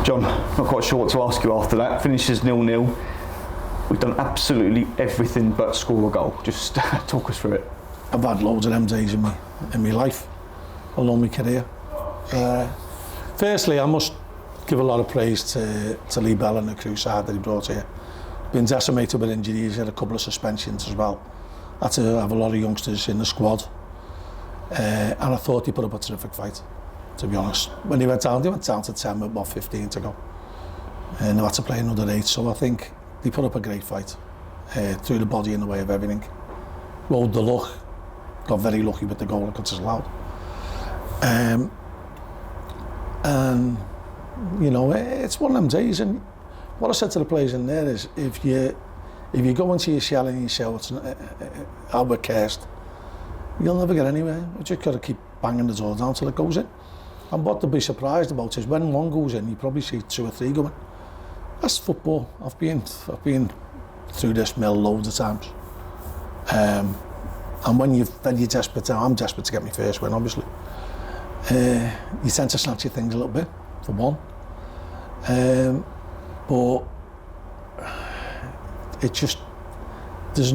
John, not quite sure what to ask you after that. Finishes 0-0. We've done absolutely everything but score a goal. Just talk us through it. I've had loads of them days in my life, along my career. Firstly, I must give a lot of praise to Lee Bell and the Crewe side that he brought here. Been decimated with injuries, had a couple of suspensions as well. Had to have a lot of youngsters in the squad. And I thought he put up a terrific fight, to be honest. When they went down to 10 with about 15 to go. And they had to play another 8, so I think they put up a great fight. Threw the body in the way of everything. Rode the luck. Got very lucky with the goal that got us allowed. And, you know, it's one of them days. And what I said to the players in there is, if you go into your shell and you say, oh, how we're cursed, you'll never get anywhere. You just got to keep banging the door down till it goes in. And what to be surprised about is when one goes in, you probably see 2 or 3 going. That's football. I've been through this mill loads of times. And when you're desperate, I'm desperate to get my first win, obviously. You tend to snatch your things a little bit, for one. But it just, there's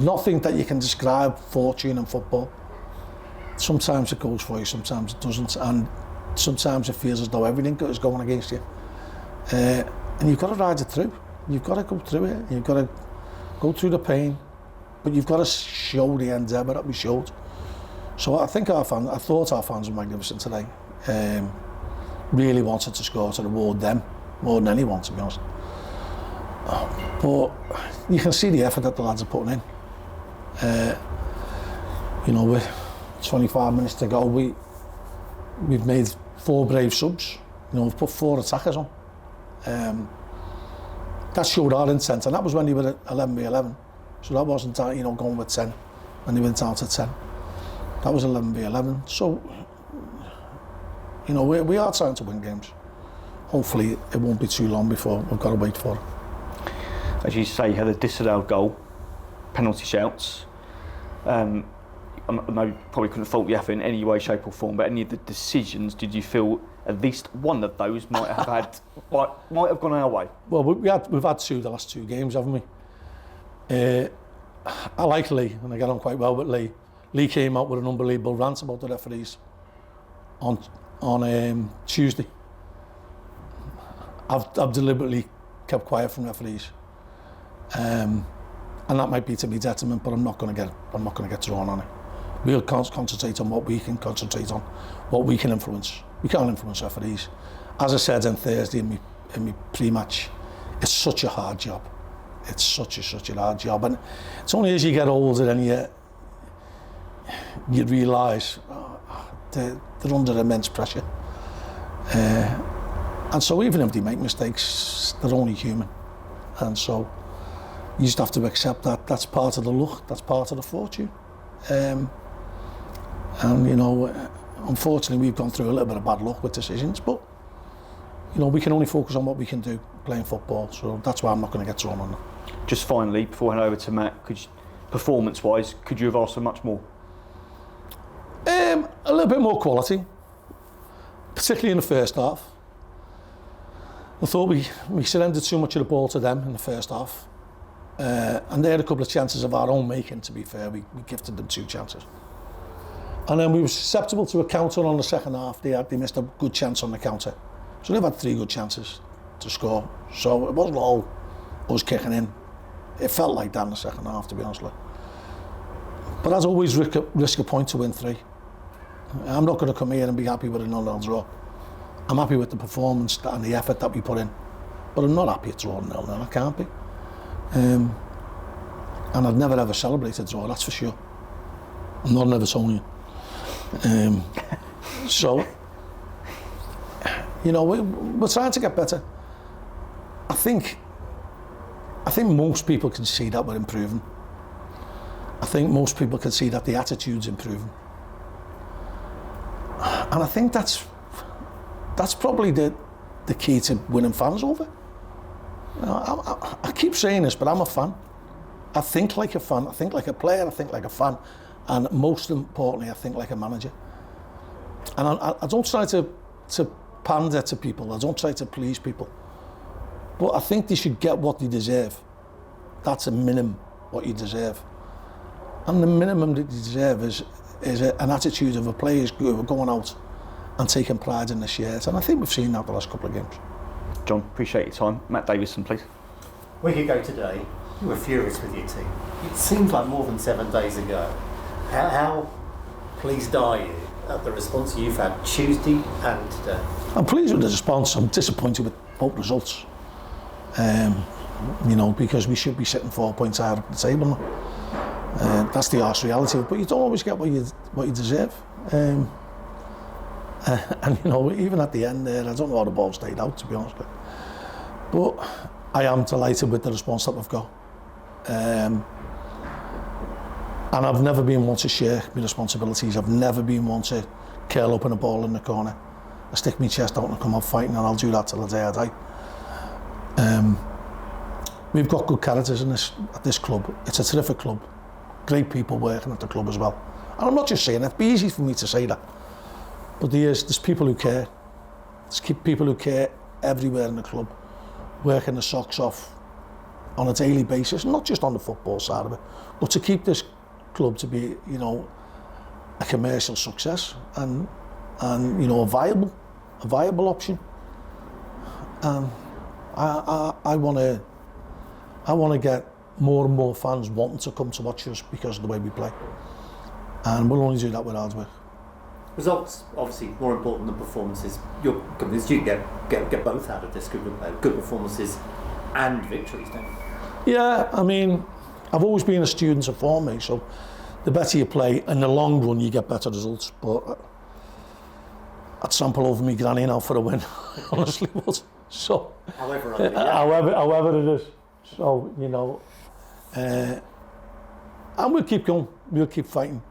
nothing that you can describe fortune in football. Sometimes it goes for you, sometimes it doesn't, and sometimes it feels as though everything is going against you. And you've got to ride it through. You've got to go through it. You've got to go through the pain, but you've got to show the endeavour that we showed. So I thought our fans were magnificent today. Really wanted to score to reward them more than anyone, to be honest. But you can see the effort that the lads are putting in. You know, with 25 minutes to go, we've made 4 brave subs. You know, we've put 4 attackers on. That showed our intent, and that was when they were at 11v11. So that wasn't, you know, going with 10 when they went down to 10. That was 11v11. So, you know, we are trying to win games. Hopefully, it won't be too long before we've got to wait for it. As you say, you had a disallowed goal, penalty shouts. I know you probably couldn't fault the effort in any way, shape or form, but any of the decisions, did you feel at least one of those might have gone our way? Well, we've had the last 2 games, haven't we? I like Lee, and I get on quite well with Lee. Lee came out with an unbelievable rant about the referees on Tuesday. I've deliberately kept quiet from referees, and that might be to my detriment, but I'm not going to get drawn on it. We'll concentrate on what we can concentrate on, what we can influence. We can't influence referees. As I said on Thursday in my pre-match, it's such a hard job. It's such a hard job, and it's only as you get older and you realise they're under immense pressure. And so even if they make mistakes, they're only human. And so you just have to accept that that's part of the luck, that's part of the fortune. And you know, unfortunately we've gone through a little bit of bad luck with decisions, but you know, we can only focus on what we can do playing football, so that's why I'm not going to get drawn on that. Just finally, before I hand over to Matt, performance-wise, could you have asked for much more? A little bit more quality, particularly in the first half. I thought we surrendered too much of the ball to them in the first half. And they had a couple of chances of our own making, to be fair. We gifted them 2 chances. And then we were susceptible to a counter on the second half. They missed a good chance on the counter. So they've had 3 good chances to score. So it wasn't all us kicking in. It felt like that in the second half, to be honest with you. But as always, risk a point to win 3. I'm not going to come here and be happy with a 0-0 draw. I'm happy with the performance and the effort that we put in. But I'm not happy at drawing 0-0, I can't be. And I'd never ever celebrate a draw, that's for sure. I'm not an Evertonian. So, you know, we're trying to get better. I think most people can see that we're improving. I think most people can see that the attitude's improving. And I think that's probably the key to winning fans over. You know, I keep saying this, but I'm a fan. I think like a fan, I think like a player, I think like a fan, and most importantly, I think like a manager. And I don't try to pander to people. I don't try to please people. But I think they should get what they deserve. That's a minimum what you deserve. And the minimum that you deserve is an attitude of a players who are going out and taking pride in the shirt. And I think we've seen that the last couple of games. John, appreciate your time. Matt Davison, please. A week ago today, you were furious with your team. It seems like more than 7 days ago. How pleased are you at the response you've had Tuesday and today? I'm pleased with the response. I'm disappointed with both results. Because we should be sitting 4 points higher up the table now. That's the harsh reality. But you don't always get what you deserve. And even at the end there, I don't know how the ball stayed out, to be honest with you. But I am delighted with the response that we've got. And I've never been one to share my responsibilities. I've never been one to curl up in a ball in the corner. I stick my chest out and come out fighting, and I'll do that till the day I die. We've got good characters at this club. It's a terrific club. Great people working at the club as well. And I'm not just saying that. It'd be easy for me to say that. But there's people who care. There's people who care everywhere in the club, working the socks off on a daily basis, not just on the football side of it, but to keep this club to be, a commercial success and a viable option. And I want to get more and more fans wanting to come to watch us because of the way we play. And we'll only do that with hard work. Results, obviously, more important than performances. You're convinced you can get both out of this, good performances and victories, don't you? Yeah, I mean, I've always been a student of form, mate, so the better you play, in the long run, you get better results. But I'd sample over me granny now for a win, honestly would. So, however it is. So, and we'll keep going, we'll keep fighting.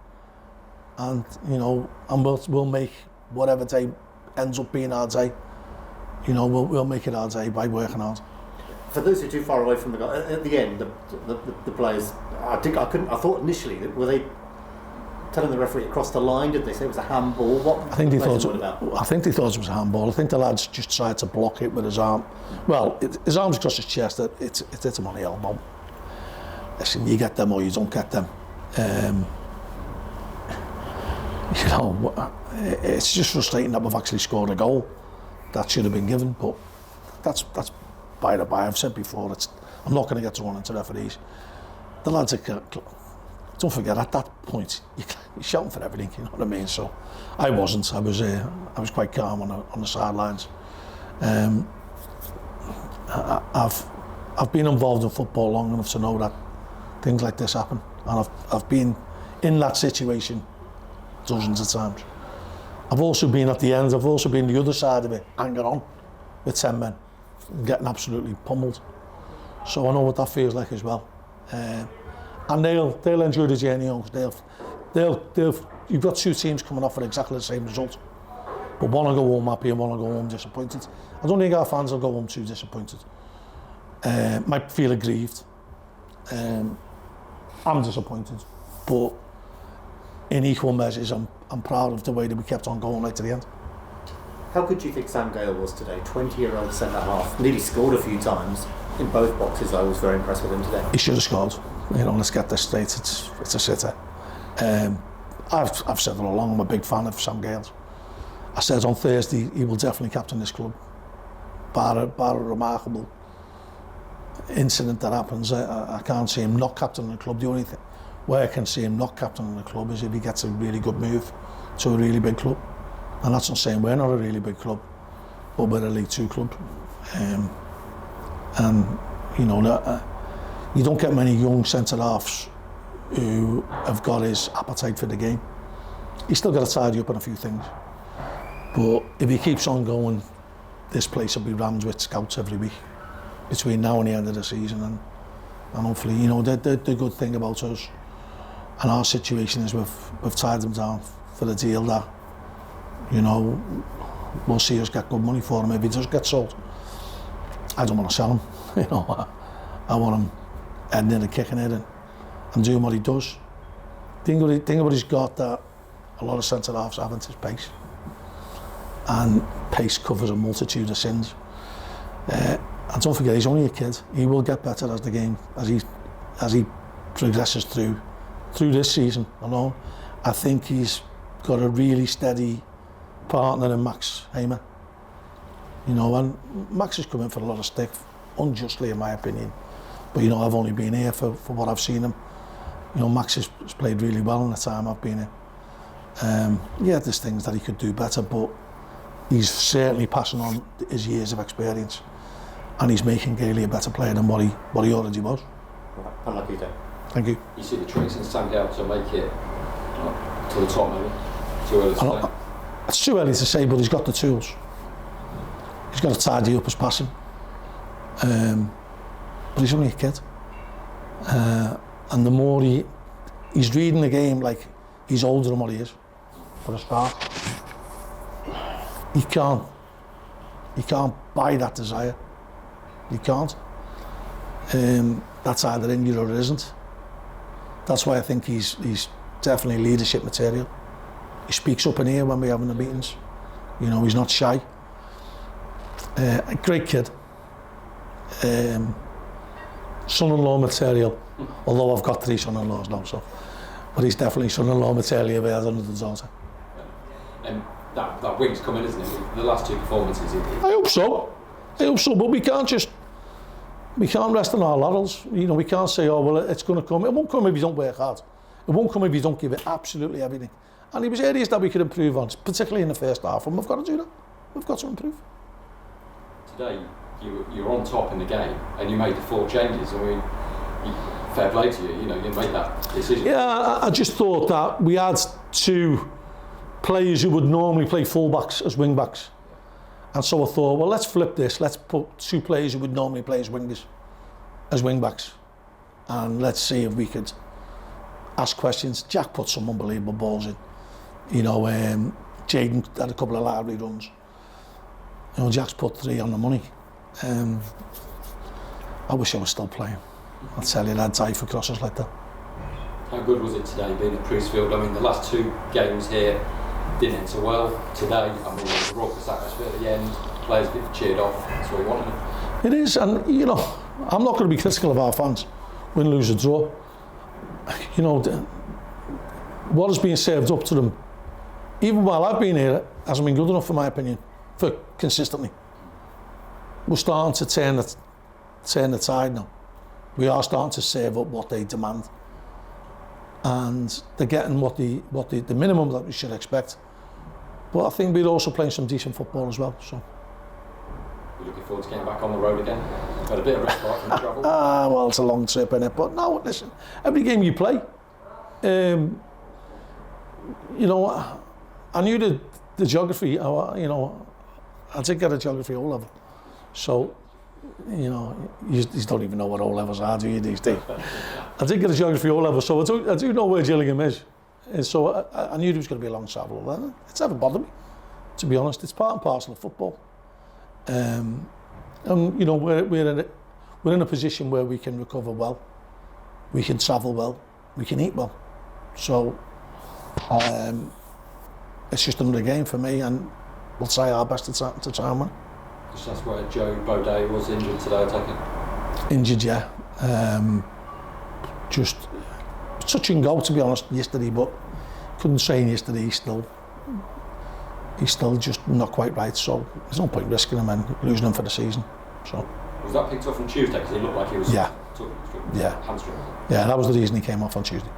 And, and we'll make whatever day ends up being our day, we'll make it our day by working hard. For those who are too far away from the goal, at the end, the players, I thought initially, were they telling the referee across the line? Did they say it was a handball? What I think they thought it was a handball. I think the lads just tried to block it with his arm. Well, his arm's across his chest, it hit him on the elbow. Listen, you get them or you don't get them. It's just frustrating that we've actually scored a goal that should have been given, but that's by the by. I've said before, I'm not going to get drawn into referees. The lads don't forget, at that point you're shouting for everything, you know what I mean? So I wasn't. I was quite calm on the sidelines. I've been involved in football long enough to know that things like this happen, and I've been in that situation dozens of times. I've also been at the end, I've also been the other side of it, hanging on with 10 men, getting absolutely pummeled. So I know what that feels like as well. And they'll enjoy the journey on. You've got two teams coming off for exactly the same result, but one will go home happy and one will go home disappointed. I don't think our fans will go home too disappointed. Might feel aggrieved. I'm disappointed, but in equal measures, I'm proud of the way that we kept on going right to the end. How good do you think Sam Gale was today? 20-year-old centre-half, nearly scored a few times in both boxes. I was very impressed with him today. He should have scored. Let's get this straight. It's a sitter. I've said all along, I'm a big fan of Sam Gale. I said on Thursday he will definitely captain this club. Bar a remarkable incident that happens, I can't see him not captaining the club. The only thing where I can see him not captaining the club is if he gets a really good move to a really big club. And that's not saying we're not a really big club, but we're a League Two club. You don't get many young centre-halves who have got his appetite for the game. He's still got to tidy up on a few things. But if he keeps on going, this place will be rammed with scouts every week between now and the end of the season. And hopefully, the good thing about us and our situation is we've tied them down for the deal that, we'll see us get good money for him if he does get sold. I don't want to sell him, I want him heading in and kicking it and doing what he does. Thing what he's got that a lot of centre-halves haven't is pace. And pace covers a multitude of sins. And don't forget, he's only a kid. He will get better as the game, as he progresses through this season. I think he's got a really steady partner in Max Hamer. And Max has come in for a lot of stick, unjustly in my opinion. But I've only been here for what I've seen him. Max has played really well in the time I've been here. There's things that he could do better, but he's certainly passing on his years of experience, and he's making Gailey a better player than what he already was. Unlucky day. Thank you. You see the tricks in Sangal to make it to the top, maybe? Too early to say? It's too early to say, but he's got the tools. He's got to tidy up his passing. But he's only a kid. And the more he's reading the game like he's older than what he is, for a start. He can't buy that desire. He can't. That's either in you or it isn't. That's why I think he's definitely leadership material. He speaks up in here when we're having the meetings. He's not shy. A great kid. Son-in-law material, although I've got 3 son-in-laws now, so. But he's definitely son-in-law material if he has another daughter. And that wing's coming, isn't it? The last 2 performances. I hope so, but we can't rest on our laurels. We can't say, oh, well, it's going to come. It won't come if you don't work hard. It won't come if you don't give it absolutely everything. And there was areas that we could improve on, particularly in the first half, and we've got to do that. We've got to improve. Today, you were on top in the game, and you made the 4 changes. Fair play to you. You made that decision. Yeah, I just thought that we had 2 players who would normally play full-backs as wing-backs. And so I thought, well, let's flip this. Let's put 2 players who would normally play as wingers, as wing-backs. And let's see if we could ask questions. Jack put some unbelievable balls in. Jayden had a couple of lively runs. Jack's put 3 on the money. I wish I was still playing. I'll tell you, I'd die for crosses like that. How good was it today being at Priestfield? The last 2 games here didn't end so well. Today, there was a raucous atmosphere at the end. Players get cheered off. That's what we wanted. It is, and I'm not going to be critical of our fans. Win, lose, or draw. What is being served up to them, even while I've been here, hasn't been good enough, in my opinion, for consistently. We're starting to turn the tide now. We are starting to serve up what they demand, and they're getting what the minimum that we should expect. But I think we're also playing some decent football as well. So. You're looking forward to getting back on the road again? Got a bit of respite from travel? Well, it's a long trip, innit? But no, listen, every game you play, I knew the geography. I did get a geography O level, so you don't even know what O levels are, do you, these days? I did get a geography O level, so I do know where Gillingham is. And so I knew there was going to be a long travel. It's never bothered me, to be honest. It's part and parcel of football. And we're in a position where we can recover well, we can travel well, we can eat well. So it's just another game for me, and we'll try our best to try and win. That's where Joe Baudet was injured today, I take it? Injured, yeah. Just touch and go, to be honest, yesterday, but couldn't train yesterday. He's still just not quite right, so there's no point risking him and losing him for the season. So. Was that picked up on Tuesday? Because he looked like he was hamstring. Yeah, that was the reason he came off on Tuesday.